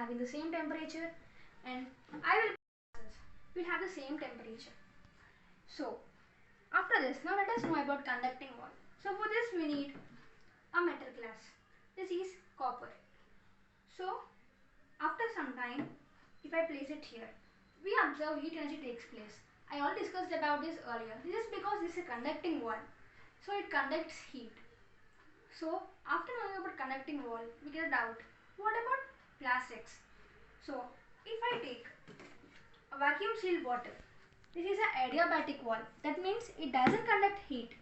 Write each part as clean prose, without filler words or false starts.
having the same temperature, and I will have the same temperature. So after this, now let us know about conducting wall. So for this we need a metal glass. This is copper. So after some time, if I place it here, we observe heat energy takes place. I already discussed about this earlier. This is because this is a conducting wall. So it conducts heat. So after knowing about conducting wall, we get a doubt. What about plastics? So if I take a vacuum sealed bottle, this is an adiabatic wall. That means it doesn't conduct heat.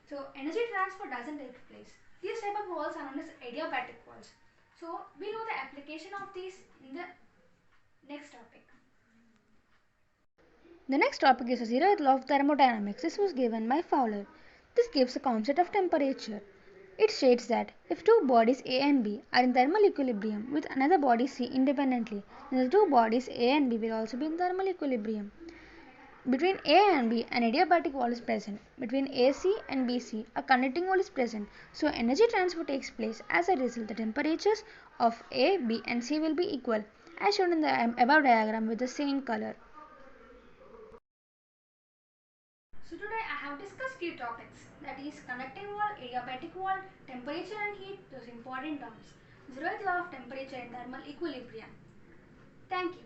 So energy transfer doesn't take place. These type of walls are known as adiabatic walls. So we know the application of these in the next topic. The next topic is the zeroth law of thermodynamics. This was given by Fowler. This gives a concept of temperature. It states that if two bodies A and B are in thermal equilibrium with another body C independently, then the two bodies A and B will also be in thermal equilibrium. Between A and B, an adiabatic wall is present. Between AC and BC, a conducting wall is present. So energy transfer takes place. As a result, the temperatures of A, B and C will be equal, as shown in the above diagram with the same color. So today I have discussed few topics, that is conducting wall, adiabatic wall, temperature and heat, those important terms. Zeroth law of temperature and thermal equilibrium. Thank you.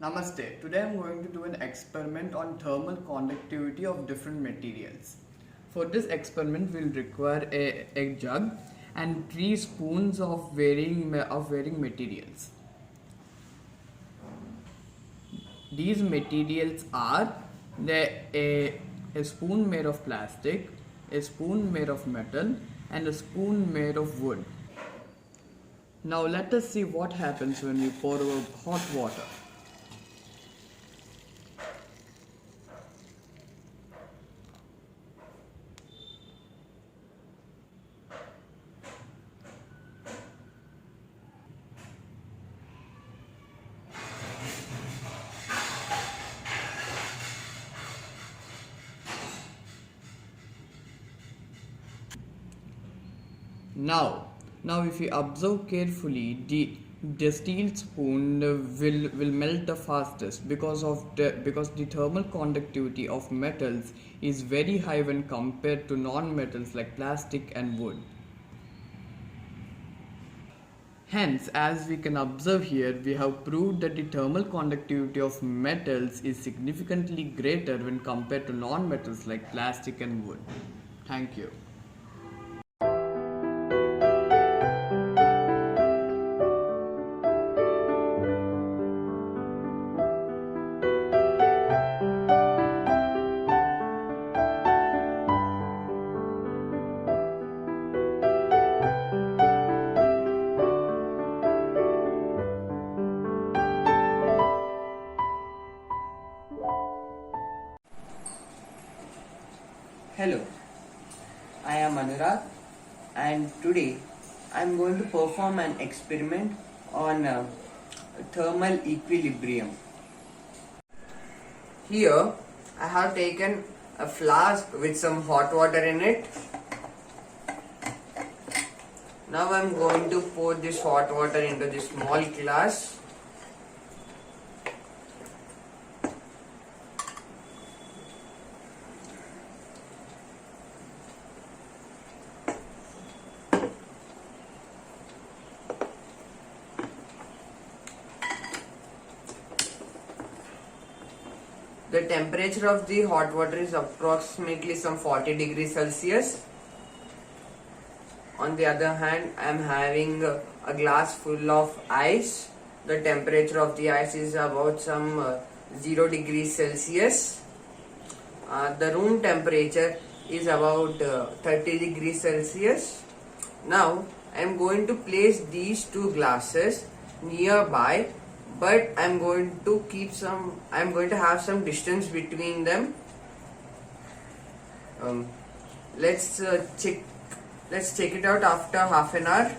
Namaste. Today I am going to do an experiment on thermal conductivity of different materials. For this experiment we will require a jug and 3 spoons of varying materials. These materials are a spoon made of plastic, a spoon made of metal and a spoon made of wood. Now let us see what happens when we pour hot water. Now if we observe carefully, the steel spoon will melt the fastest because the thermal conductivity of metals is very high when compared to non-metals like plastic and wood. Hence, as we can observe here, we have proved that the thermal conductivity of metals is significantly greater when compared to non-metals like plastic and wood. Thank you. Hello, I am Anurag and today I am going to perform an experiment on thermal equilibrium. Here I have taken a flask with some hot water in it. Now I am going to pour this hot water into this small glass. The temperature of the hot water is approximately some 40 degrees Celsius. On the other hand, I am having a glass full of ice. The temperature of the ice is about some 0 degrees Celsius. The room temperature is about 30 degrees Celsius. Now, I am going to place these two glasses nearby, but I'm going to have some distance between them. Let's check it out after half an hour.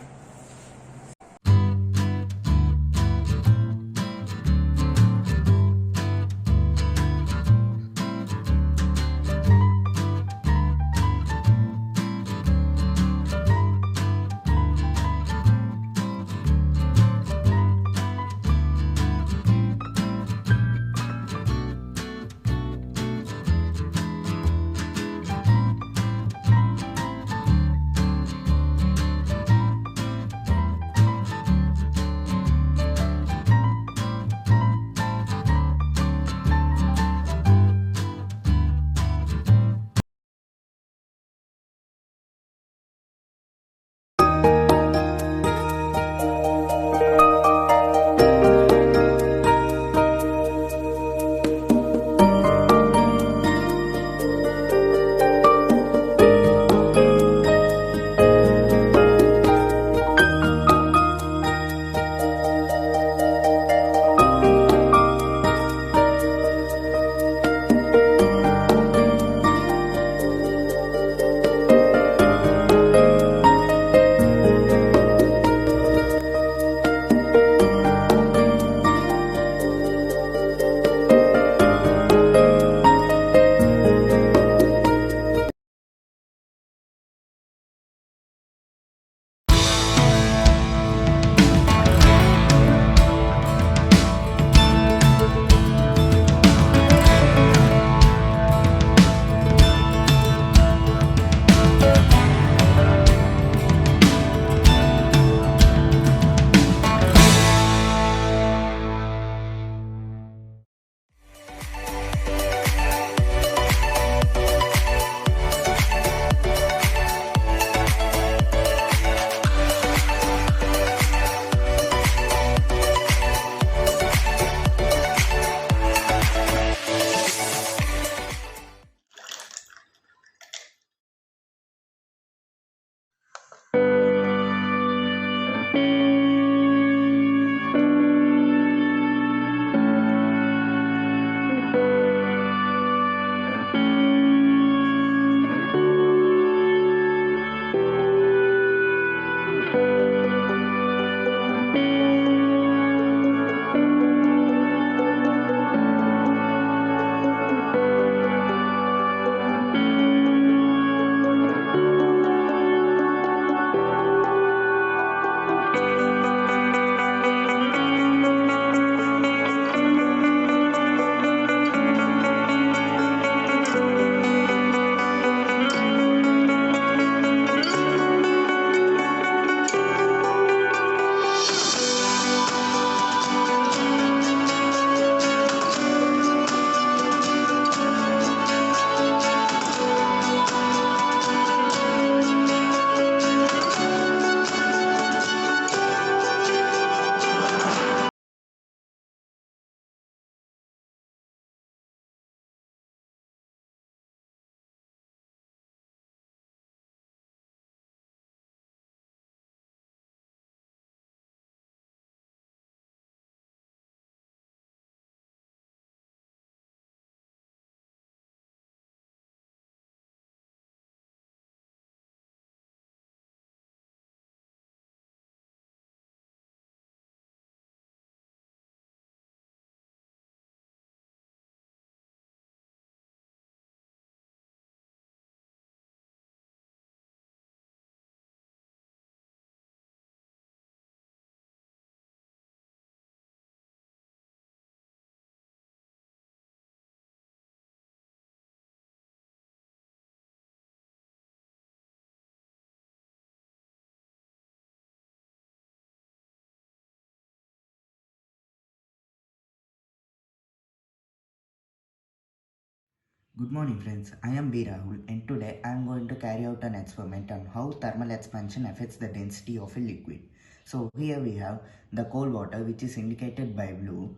Good morning friends, I am B. Rahul and today I am going to carry out an experiment on how thermal expansion affects the density of a liquid. So here we have the cold water which is indicated by blue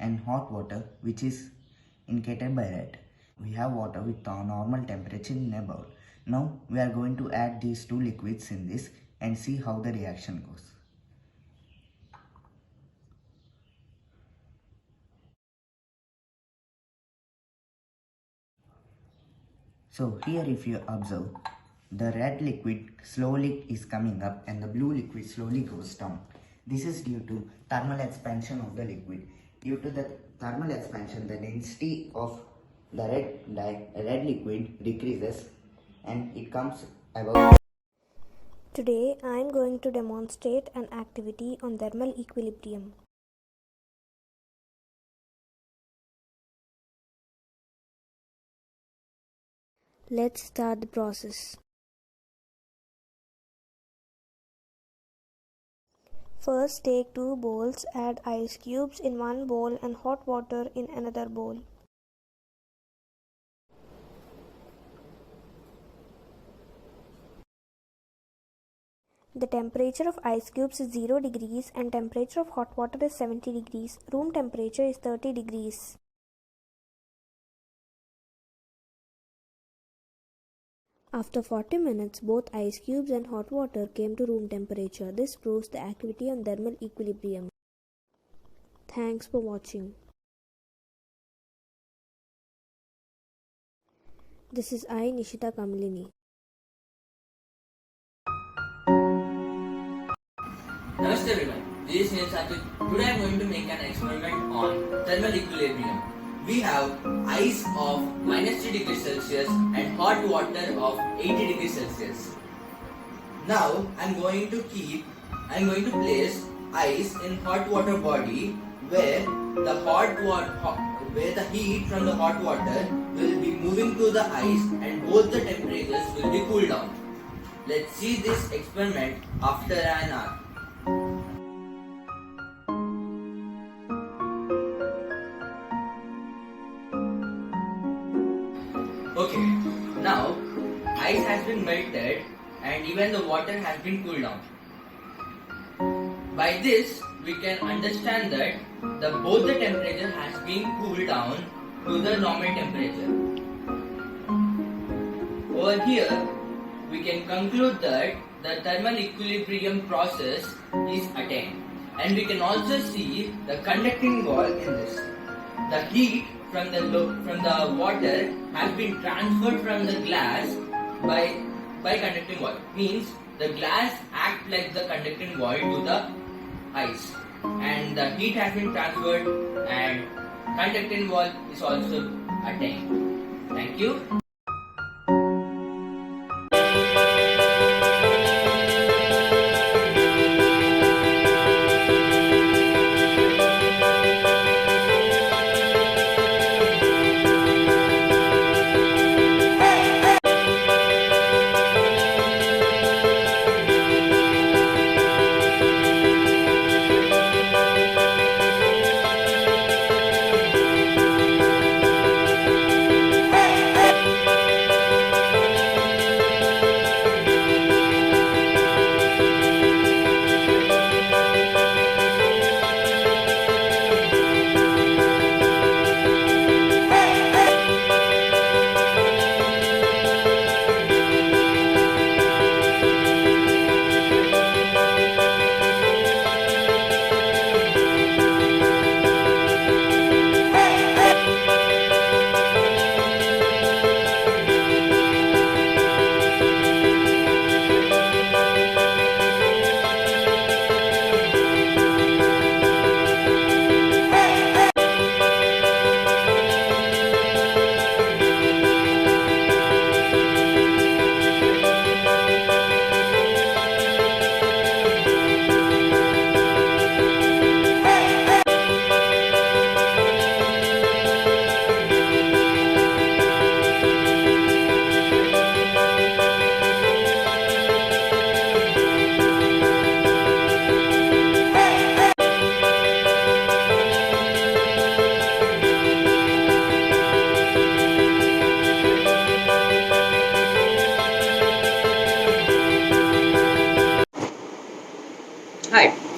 and hot water which is indicated by red. We have water with a normal temperature in a bowl. Now we are going to add these two liquids in this and see how the reaction goes. So here if you observe, the red liquid slowly is coming up and the blue liquid slowly goes down. This is due to thermal expansion of the liquid. Due to the thermal expansion, the density of the red liquid decreases and it comes about. Today I am going to demonstrate an activity on thermal equilibrium. Let's start the process. First take two bowls, add ice cubes in one bowl and hot water in another bowl. The temperature of ice cubes is 0 degrees and temperature of hot water is 70 degrees. Room temperature is 30 degrees. After 40 minutes, both ice cubes and hot water came to room temperature. This proves the activity on thermal equilibrium. Thanks for watching. This is I, Nishita Kamlini. Namaste everyone, this is Neil Sathik. Today I am going to make an experiment on thermal equilibrium. We have ice of -3 degrees Celsius and hot water of 80 degrees Celsius. Now I am going to place ice in hot water body where the heat from the hot water will be moving to the ice and both the temperatures will be cooled down. Let's see this experiment after an hour. Okay, now ice has been melted and even the water has been cooled down. By this, we can understand that both the temperature has been cooled down to the normal temperature. Over here, we can conclude that the thermal equilibrium process is attained, and we can also see the conducting wall in this. The heat from the water has been transferred from the glass by conducting wall. Means the glass act like the conducting wall to the ice, and the heat has been transferred and conducting wall is also attained. Thank you.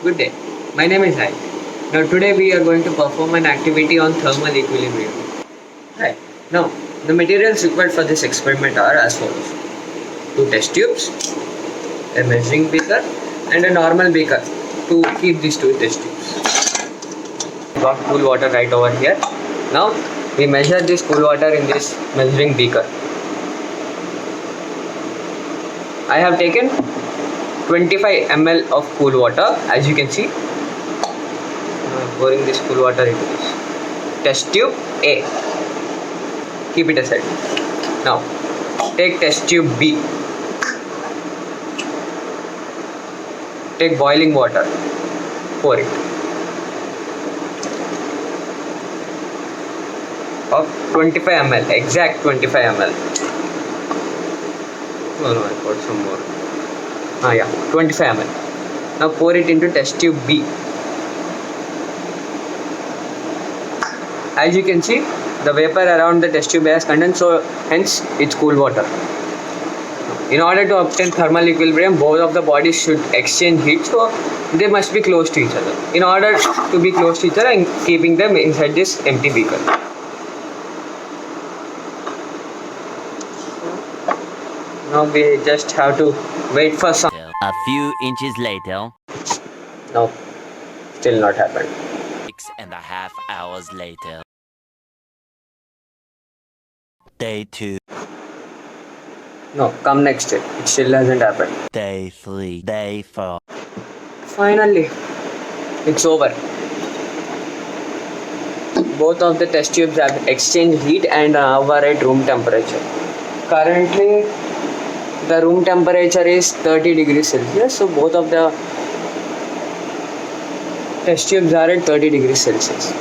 Good day. My name is Hai. Now today we are going to perform an activity on thermal equilibrium. Right. Now the materials required for this experiment are as follows: 2 test tubes, a measuring beaker, and a normal beaker to keep these 2 test tubes. Got cool water right over here. Now we measure this cool water in this measuring beaker. I have taken 25 ml of cool water, as you can see. I'm pouring this cool water into this test tube A. Keep it aside. Now take test tube B. Take boiling water. Pour it. Of 25 ml, exact 25 ml. Oh no, I poured some more. Yeah, 25 ml. Now pour it into test tube B. As you can see, the vapor around the test tube has condensed, so hence it's cool water. In order to obtain thermal equilibrium, both of the bodies should exchange heat, so they must be close to each other. In order to be close to each other, I'm keeping them inside this empty beaker. Now we just have to wait for some. A few inches later. No, still not happened. 6.5 hours later. Day 2. No, come next day. It still hasn't happened. Day 3. Day 4. Finally, it's over. Both of the test tubes have exchanged heat and are at room temperature. Currently, the room temperature is 30 degrees Celsius, so both of the test tubes are at 30 degrees Celsius.